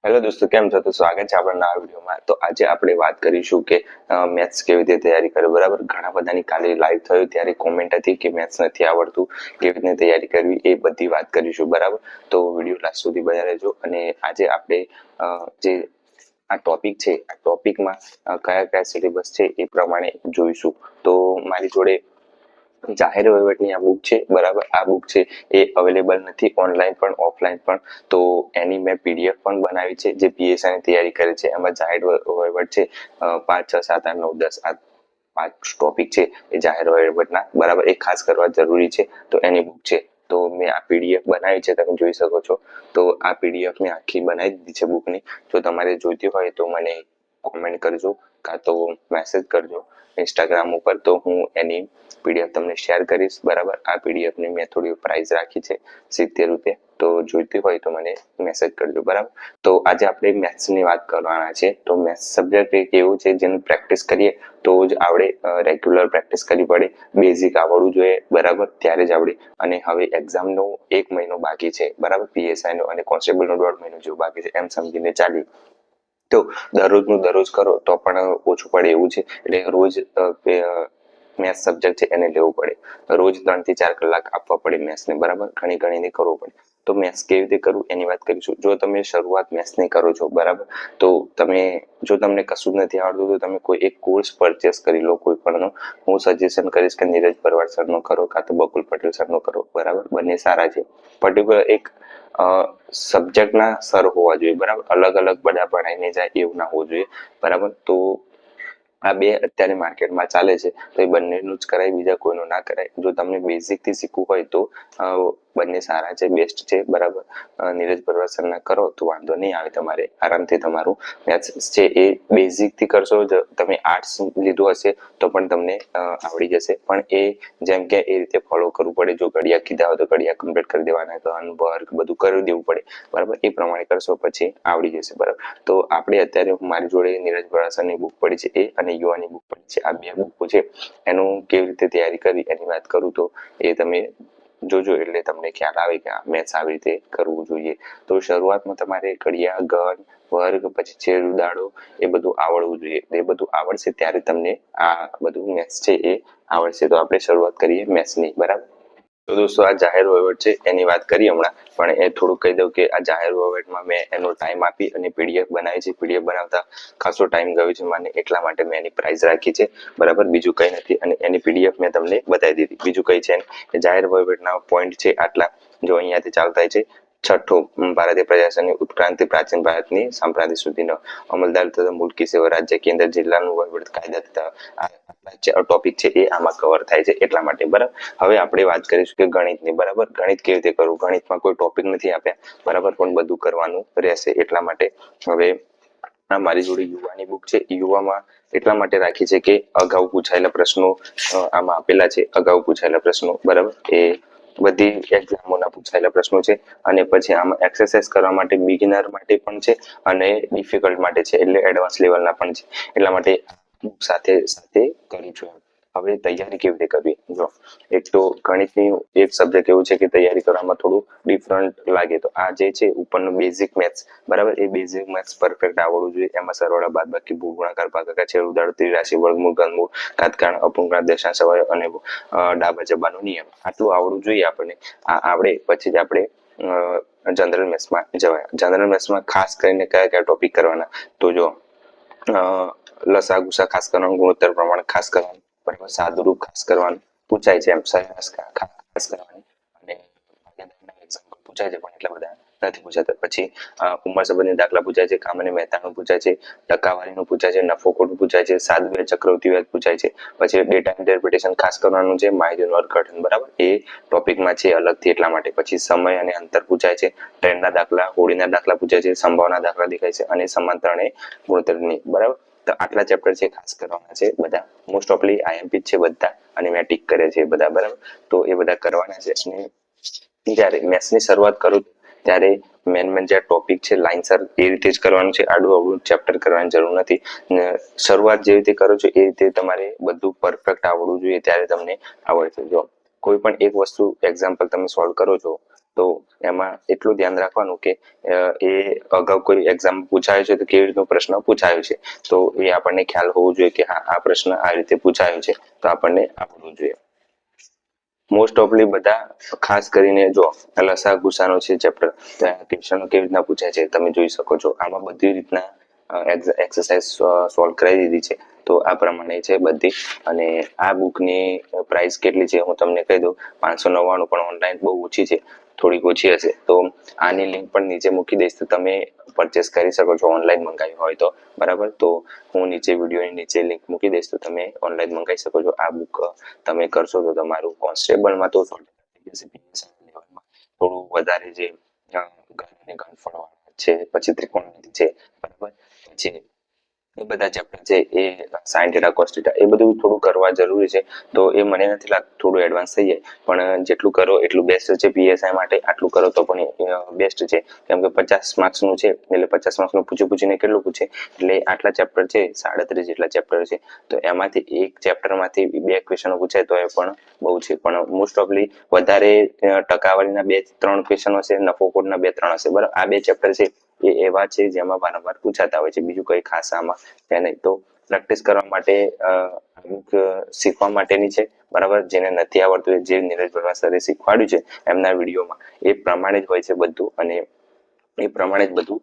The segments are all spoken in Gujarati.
હેલો દોસ્તો, કેમ છો? તો સ્વાગત છે આપણા નવા વિડીયોમાં. તો આજે આપણે વાત કરીશું કે મેથ્સ કેવી રીતે તૈયારી કરે. બરાબર, ઘણા બધાની કાલે લાઈવ થયું ત્યારે કોમેન્ટ હતી કે મેથ્સ નથી આવડતું, કેવી રીતે તૈયારી કરવી, એ બધી વાત કરીશું. બરાબર, તો વિડીયો લાસ્ટ સુધી બન્યા રહેજો. અને આજે આપણે જે આ ટોપિક છે, આ ટોપિકમાં કયા કયા સિલેબસ છે એ પ્રમાણે જોઈશું. તો મારી જોડે જાહેર વહીવટની આ બુક છે. બરાબર, આ બુક છે એ અવેલેબલ નથી ઓનલાઈન પણ ઓફલાઈન પણ. તો એની મેં પીડીએફ પણ બનાવી છે જે પીએસઆઈ ની તૈયારી કરે છે. એમાં જાહેર વહીવટ છે 5, 6, 7, 8, 9, 10 આ 5 ટોપિક છે એ જાહેર વહીવટના. બરાબર, એ ખાસ કરવા જરૂરી છે. તો એની બુક છે. તો મેં આ પીડીએફ બનાવી છે, તમે જોઈ શકો છો. તો આ પીડીએફ મેં આખી બનાવી દીધી છે બુકની. જો તમારે જોઈતી હોય તો મને કોમેન્ટ કરજો કાં તો મેસેજ કરજો ઇન્સ્ટાગ્રામ ઉપર, તો હું એની પીડીએફ તમને શેર કરીશ. બરાબર, આ પીડીએફ ની મેં થોડી પ્રાઇસ રાખી છે 70 રૂપિયા. તો જોઈતી હોય તો મને મેસેજ કરજો. બરાબર, તો આજે આપણે મેથ્સ ની વાત કરવાના છે. તો મેથ્સ સબ્જેક્ટ એક એવું છે જેનું પ્રેક્ટિસ કરીએ તો જ આવડે. રેગ્યુલર પ્રેક્ટિસ કરવી પડે, બેઝિક આવડવું જોઈએ. બરાબર, ત્યારે જ આવડે. અને હવે એક્ઝામ નો 1 મહિનો બાકી છે. બરાબર, પીએસઆઈ નો અને કોન્સ્ટેબલ નો 1.5 મહિનો જેવું બાકી છે, એમ સમજીને ચાલી. તો દરરોજનું દરરોજ કરો તો પણ ઓછું પડે એવું છે. એટલે રોજ મેથ્સ સબ્જેક્ટ છે એને લેવું પડે. રોજ 3 થી 4 કલાક આપવા પડે મેથ્સને. બરાબર, ઘણી કરવું પડે. તો મેથ્સ કેવી રીતે કરવું એની વાત કરીશું. જો તમે શરૂઆત મેથ્સની કરો છો, બરાબર, તો જો તમને કશું જ નથી આવડતું તો તમે કોઈ એક કોર્સ પરચેસ કરી લો કોઈ પણનો. હું સજેશન કરીશ કે નીરજ ભરવાડ સરનો કરો કાં તો બકુલ પટેલ સરનો કરો. બરાબર, બંને સારા છે. પર્ટિક્યુલર એક સબ્જેક્ટના સર હોવા જોઈએ. બરાબર, અલગ અલગ બધા ભણાઈને જાય એવું ના હોવું જોઈએ. બરાબર, તો આ બે અત્યારે માર્કેટમાં ચાલે છે, તો એ બંનેનું જ કરાય, બીજા કોઈનું ના કરાય. જો તમને બેઝિક થી શીખવું હોય તો બંને સારા છે, બેસ્ટ છે. બરાબર, નીરજ ભરવાડ સરના કરો તો વાંધો નહીં આવે, તમારે આરામથી તમારું મેથ્સ છે એ બેઝિક થી કરશો. તમે આર્ટ્સ લીધું હશે તો પણ તમને આવડી જશે. પણ એ જેમ કે એ રીતે ફોલો કરવું પડે. જો ઘડિયા કીધા હોય તો ઘડિયા કમ્પ્લીટ કરી દેવાના, તો વર્ક બધું કરી દેવું પડે. બરાબર, એ પ્રમાણે કરશો પછી આવડી જશે. બરાબર, તો આપણે અત્યારે મારી જોડે નીરજ ભરવાડ સરની બુક પડી છે એ અને યુવાની બુક પડી છે. આ બે બુકો છે. એનું કેવી રીતે તૈયારી કરવી એની વાત કરું તો એ તમે જોજો એટલે તમને ખ્યાલ આવે કે આ મેથ્સ આવી રીતે કરવું જોઈએ. તો શરૂઆતમાં તમારે ઘડિયા, ઘન, વર્ગ, પછી છેદ ઉડાડો એ બધું આવડવું જોઈએ. એ બધું આવડશે ત્યારે તમને આ બધું મેથ્સ છે એ આવડશે. તો આપણે શરૂઆત કરીએ મેથ્સની. બરાબર, તો દોસ્તો આ જાહેર વહીવટ છે એની વાત કરી હમણાં, પણ એ થોડું કહી દઉં કે આ જાહેર વહીવટમાં મેં એનો ટાઈમ આપી અને પીડીએફ બનાવી છે. પીડીએફ બનાવતા ખાસો ટાઈમ ગયો છે મને, એટલા માટે મેં એની પ્રાઇસ રાખી છે. બરાબર, બીજું કઈ નથી. અને એની પીડીએફ મેં તમને બતાવી દીધી. બીજું કઈ છે ને, જાહેર વહીવટના પોઈન્ટ છે આટલા. જો અહીંયાથી ચાલતા છે. છઠ્ઠો, ભારતીય પ્રજાસત્તાકની ઉત્ક્રાંતિ પ્રાચીન ભારતની સામ્રાજ્ય સુધીનો અમલદાર તથા મુલકી સેવા રાજ્ય કેન્દ્ર જિલ્લાનું વહીવટ કાયદા તથા ટોપિક છે એ આમાં કવર થાય છે એટલા માટે. બરાબર, હવે આપણે વાત કરીશું કે ગણિતની. બરાબર, ગણિત કેવી રીતે કરવું. ગણિતમાં કોઈ ટોપિક નથી આપ્યા, બરાબર, પણ બધું કરવાનું રહેશે એટલા માટે. હવે મારી જોડે યુવાની બુક છે. યુવામાં એટલા માટે રાખી છે કે અગાઉ પૂછાયેલા પ્રશ્નો આમાં આપેલા છે. અગાઉ પૂછાયેલા પ્રશ્નો, બરાબર, એ બધી એક્ઝામોના પૂછાયેલા પ્રશ્નો છે. અને પછી આમાં એક્સરસાઇઝ કરવા માટે બિગિનર માટે પણ છે અને ડિફિકલ્ટ માટે છે, એટલે એડવાન્સ લેવલના પણ છે. એટલા માટે સાથે સાથે કરું છું. હવે તૈયારી કેવી રીતે કરવી. જો એક તો ગણિતની એક સબ્જેક્ટ એવું છે કે તૈયારી કરવામાં થોડું ડિફરન્ટ લાગે. તો આ જે છે ઉપરનું બેઝિક મેથ્સ, બરાબર, એ બેઝિક મેથ્સ પરફેક્ટ આવડવું જોઈએ. એમાં સરવાળા, બાદબાકી, ગુણાકાર, ભાગાકાર, છેદ ઉડાડો, ત્રિરાશી, વર્ગમૂળ, ઘનમૂળ, ઘાતાંક, અપૂર્ણાંક, દશાંશ, અવયવ અને ડાબા જબાનો નિયમ. આટલું આવડવું જોઈએ આપણને. આ આવડે પછી જ આપણે જનરલ મેથ્સમાં જવાય. જનરલ મેથ્સમાં ખાસ કરીને કયા કયા ટોપિક કરવાના, તો જો લસા ગુસા ખાસ કરવાનું, ગુણોત્તર પ્રમાણ ખાસ કરવાનું, બરાબર, સાદુરૂપ ખાસ કરવાનું પૂછાય છે. એમ સરેરાશ ખાસ કરવાની, અને એક્ઝામ્પલ પૂછાય છે પણ એટલા બધા નથી પૂછાતા. પછી ઉંમર સંબંધી દાખલા પૂછાય છે. કામ અને મહેતાનું પૂછાય છે. ટકાવારીનું પૂછાય છે. નફો ખોટ પૂછાય છે. સાદ વ્યાજ, ચક્રવૃદ્ધિ વ્યાજ પૂછાય છે. પછી ડેટા ઇન્ટરપ્રિટેશન ખાસ કરવાનું છે. માહિતીનું અર્થઘટન, બરાબર, એ ટોપિકમાં છે અલગથી એટલા માટે. પછી સમય અને અંતર પૂછાય છે. ટ્રેનના દાખલા, હોડીના દાખલા પૂછાય છે. સંભાવના દાખલા દેખાય છે. અને સમાંતર અને ગુણોત્તરની. બરાબર, તો આટલા ચેપ્ટર છે ખાસ કરવાના છે બધા. મોસ્ટ ઓફલી આઈએમપી છે બધા, અને મેં ટીક કરે છે બધા. બરાબર, તો એ બધા કરવાના છે. અને જ્યારે મેથ્સની શરૂઆત કરું ત્યારે મેન જે ટોપિક છે લાઈનસર એ રીતે જ કરવાનું છે. આડું અવળું ચેપ્ટર કરવાની જરૂર નથી. શરૂઆત જે રીતે કરો છો એ રીતે તમારે બધું પરફેક્ટ આવડવું જોઈએ, ત્યારે તમને આવડશે. જો કોઈ પણ એક વસ્તુ એક્ઝામ્પલ તમે સોલ્વ કરો છો તો તો એમાં એટલું ધ્યાન રાખવાનું કે એ અગાઉ કોઈ એક્ઝામ પૂછાયો છે તો કેવી રીતનો પ્રશ્ન પૂછાયો છે, તો એ આપણને ખ્યાલ હોવો જોઈએ કે હા આ પ્રશ્ન આ રીતે પૂછાયો છે, તો આપણને આવડવું જોઈએ. મોસ્ટ ઓફલી બધા ખાસ કરીને જો લસા ગુસાનો છે ચેપ્ટર, ક્વેશ્ચનો કેવી રીતના પૂછાય છે તમે જોઈ શકો છો. આમાં બધી રીતના એક્સરસાઇઝ સોલ્વ કરાવી દીધી છે. તો આ પ્રમાણે છે બધી. અને આ બુકની પ્રાઇસ કેટલી છે હું તમને કહી દઉં, 599, પણ ઓનલાઈન બહુ ઓછી છે, થોડીક ઓછી હશે. તો આની લિંક પણ નીચે મૂકી દઈશ, તો તમે પરચેસ કરી શકો છો ઓનલાઈન મંગાવી હોય તો, બરાબર. તો હું નીચે વિડીયોની નીચે લિંક મૂકી દઈશ, તો તમે ઓનલાઈન મંગાવી શકો છો. આ બુક તમે કરશો તો તમારું કોન્સ્ટેબલમાં તો થોડું વધારે જે ગણફળ છે, પછી ત્રિકોણમિતિ છે, બરાબર, પછી એ બધા ચેપ્ટર છે એ સાઇન થીટા કોસ થીટા એ બધું થોડું કરવા જરૂરી છે. તો એ મને નથી લાગતું થોડું એડવાન્સ થઈ જાય, પણ જેટલું કરો એટલું બેસ્ટ છે. પીએસઆઈ માટે આટલું કરો તો પણ બેસ્ટ છે, કેમ કે 50 માર્ક્સનું છે, એટલે 50 માર્ક્સનું પૂછીને કેટલું પૂછે, એટલે આટલા ચેપ્ટર છે, 37 જેટલા ચેપ્ટર છે. તો એમાંથી એક ચેપ્ટરમાંથી 2 ક્વેશ્ચનો પૂછાય તો એ પણ બહુ છે. પણ મોસ્ટ ઓફલી વધારે ટકાવારીના 2-3 ક્વેશ્ચનો છે, નફોખોરના 2-3 હશે, બરાબર. આ 2 ચેપ્ટર છે એ એવા છે જેમાં વારંવાર પૂછાતા હોય છે, બીજું કઈ ખાસ આમાં છે નહીં. તો પ્રેક્ટિસ કરવા માટે અમુક શીખવા માટેની છે, બરાબર. જેને નથી આવડતું, જે નીરજ બરવા સરે શીખવાડ્યું છે એમના વિડીયોમાં, એ પ્રમાણે જ હોય છે બધું, અને એ પ્રમાણે જ બધું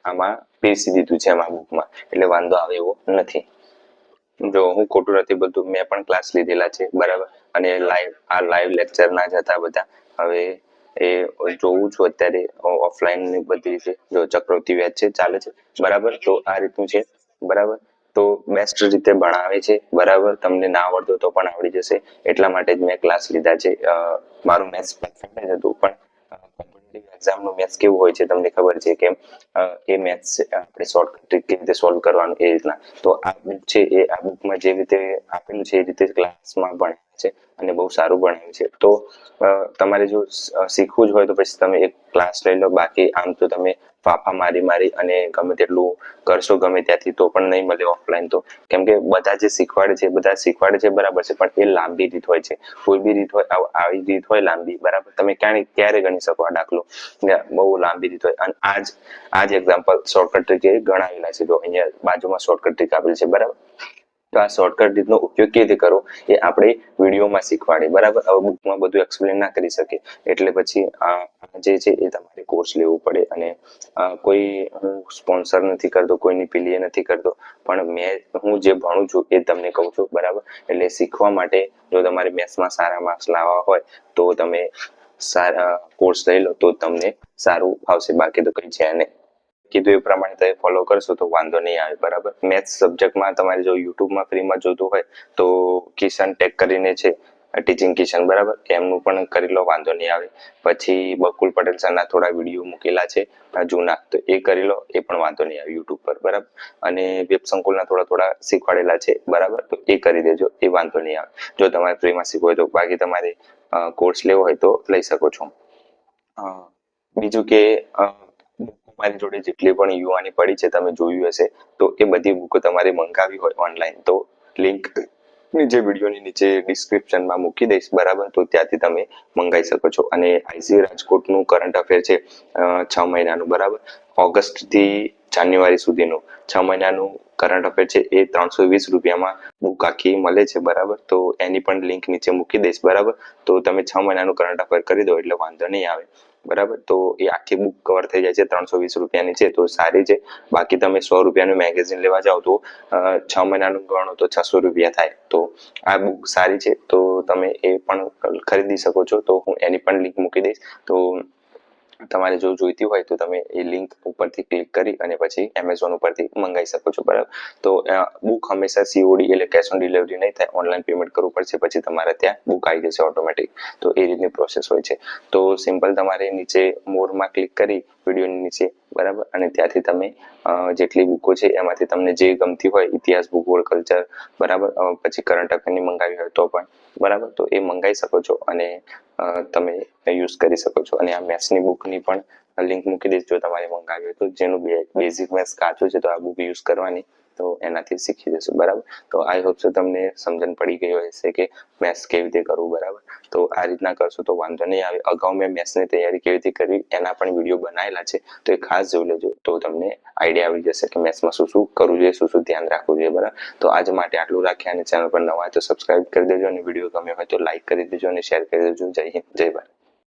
આમાં પીરસી દીધું છે આમાં બુકમાં, એટલે વાંધો આવે એવો નથી. જો હું ખોટું નથી બોલતું, મેં પણ ક્લાસ લીધેલા છે, બરાબર. અને લાઈવ લેક્ચર ના જ હતા બધા. હવે એ જોઉં છું અત્યારે ઓફલાઈન ની બધી રીતે. જો ચક્રવર્તી વ્યાજ છે ચાલે છે, બરાબર. તો આ રીતનું છે, બરાબર. તો બેસ્ટ રીતે ભણાવે છે, બરાબર. તમને ના આવડતું તો પણ આવડી જશે, એટલા માટે જ મેં ક્લાસ લીધા છે. મારું મેથ્સ પરફેક્ટ જ હતું, પણ કોમ્પિટિટિવ એક્ઝામનું મેથ્સ કેવું હોય છે તમને ખબર છે કે એ મેથ્સ આપણે શોર્ટકટ કેવી રીતે સોલ્વ કરવાનું એ રીતના. તો આ બુક છે એ આ બુકમાં જે રીતે આપેલું છે એ રીતે ક્લાસમાં ભણાવે છે, અને બહુ સારું ભણાવ્યું છે. તો તમારે જો શીખવું જ હોય તો પછી તમે એક ક્લાસ લઈ લો, બાકી આમ તો તમે ફાફા મારી અને ગમે તેટલું કરશો ગમે ત્યાંથી તો પણ નહીં મળે ઓફલાઈન. તો કેમ કે બધા જે શીખવાડે છે બરાબર છે, પણ એ લાંબી રીત હોય છે. કોઈ બી રીત હોય, આવી રીત હોય લાંબી, બરાબર, તમે ક્યારે ગણી શકો આ દાખલો, બહુ લાંબી રીત હોય. અને આજ એક્ઝામ્પલ શોર્ટકટ ટ્રીક એ ગણાવેલા છે. જો અહીંયા બાજુમાં શોર્ટકટ ટ્રીક આપેલી છે, બરાબર. તો આ શોર્ટકટ રીતનો ઉપયોગ કેવી રીતે કરવો એ આપણે વિડીયોમાં શીખવાડે, બરાબર. હવે બુકમાં બધું એક્સપ્લેન ના કરી શકે, એટલે પછી આ જે છે એ તમારે કોર્સ લેવું પડે. અને કોઈ હું સ્પોન્સર નથી કરતો, કોઈની પેલી નથી કરતો, પણ હું જે ભણું છું એ તમને કહું છું, બરાબર. એટલે શીખવા માટે જો તમારે મેથ્સમાં સારા માર્ક્સ લાવવા હોય તો તમે સારા કોર્સ લઈ લો, તો તમને સારું આવશે, બાકી તો કઈ છે નહીં. કીધું એ પ્રમાણે તમે ફોલો કરશો તો વાંધો નહીં આવે, બરાબર. મેથ્સ સબ્જેક્ટમાં તમારે જો યુટ્યુબમાં ફ્રીમાં જોતું હોય તો કિશન ટેક કરીને છે, ટીચિંગ કિશન, બરાબર, એમનું પણ કરી લો, વાંધો નહીં આવે. પછી બકુલ પટેલ સરના થોડા વિડીયો મૂકેલા છે જૂના, તો એ કરી લો, એ પણ વાંધો નહીં આવે યુટ્યુબ પર, બરાબર. અને વેબ સંકુલના થોડા શીખવાડેલા છે, બરાબર, તો એ કરી દેજો, એ વાંધો નહીં આવે જો તમારે ફ્રીમાં શીખવું હોય તો. બાકી તમારે કોર્સ લેવો હોય તો લઈ શકો છો. બીજું કે મારી જોડે જેટલી પણ યુવાની પડી છે તમે જોયું હશે, તો એ બધી બુકો તમારે મંગાવી હોય ઓનલાઈન તો લિંક નીચે વિડીયોની નીચે ડિસ્ક્રિપ્શનમાં મૂકી દઈશ, બરાબર. તો ત્યાંથી તમે મંગાવી શકો છો. અને આઈસી રાજકોટનું કરંટ અફેર છે 6 મહિનાનું, બરાબર. ઓગસ્ટ થી જાન્યુઆરી સુધીનું 6 મહિનાનું કરંટ અફેર છે એ 320 રૂપિયામાં બુક આખી મળે છે, બરાબર. તો એની પણ લિંક નીચે મૂકી દઈશ, બરાબર. તો તમે 6 મહિનાનું કરંટ અફેર કરી દો એટલે વાંધો નહીં આવે, બરાબર. તો એ આખી બુક કવર થઈ જાય છે, 320 રૂપિયાની છે, તો સારી છે. બાકી તમે 100 રૂપિયાનું મેગેઝિન લેવા જાઓ તો 6 મહિનાનું ગણો તો 600 રૂપિયા થાય. તો આ બુક સારી છે, તો તમે એ પણ ખરીદી શકો છો. તો હું એની પણ લિંક મૂકી દઈશ, તો તમારે જો જોઈતી હોય તો તમે એ લિંક ઉપરથી ક્લિક કરી અને પછી એમેઝોન ઉપરથી મંગાવી શકો છો, બરાબર. તો બુક હંમેશા COD એટલે કેશ ઓન ડિલિવરી નહીં થાય, ઓનલાઈન પેમેન્ટ કરવું પડશે, પછી તમારે ત્યાં બુક આવી જશે ઓટોમેટિક. તો એ રીતની પ્રોસેસ હોય છે. તો સિમ્પલ તમારે નીચે મોરમાં ક્લિક કરી વિડીયોની નીચે, બરાબર, અને ત્યાંથી તમે જેટલી બુકો છે એમાંથી તમને જે ગમતી હોય, ઇતિહાસ, ભૂગોળ, કલ્ચર, બરાબર, પછી કરંટ અફેરની મંગાવી હોય તો પણ, બરાબર, તો એ મંગાવી શકો છો અને તમે યુઝ કરી શકો છો. અને આ મેથ્સની બુકની પણ લિંક મૂકી દઈશ જો તમારે મંગાવી હોય તો, જેનું બેઝિક મેથ્સ કાચું છે તો આ બુક યુઝ કરવાની, તો તો એનાથી શીખી જશું બરાબર। તો આઈ હોપ સો તમને સમજણ પડી ગઈ હશે કે મેથ્સ કેવી રીતે કરવું બરાબર। તો આ રીતના કરશો તો વાંધો નહીં આવે। અગાઉ મેં મેથ્સની તૈયારી કેવી રીતે કરવી એના પણ વિડીયો બનાવેલા છે, તો એ ખાસ જોઈ લેજો, તો તમને આઈડિયા આવી જશે કે મેથ્સમાં શું શું કરવું જોઈએ, શું શું ધ્યાન રાખવું જોઈએ બરાબર। તો આજ માટે આટલું રાખીએ, અને ચેનલ પર નવા હોય તો સબસ્ક્રાઇબ કરી દેજો, અને વિડીયો ગમ્યો હોય તો લાઈક કરી દેજો અને શેર કરી દેજો। જય હિન્દ, જય ભારત।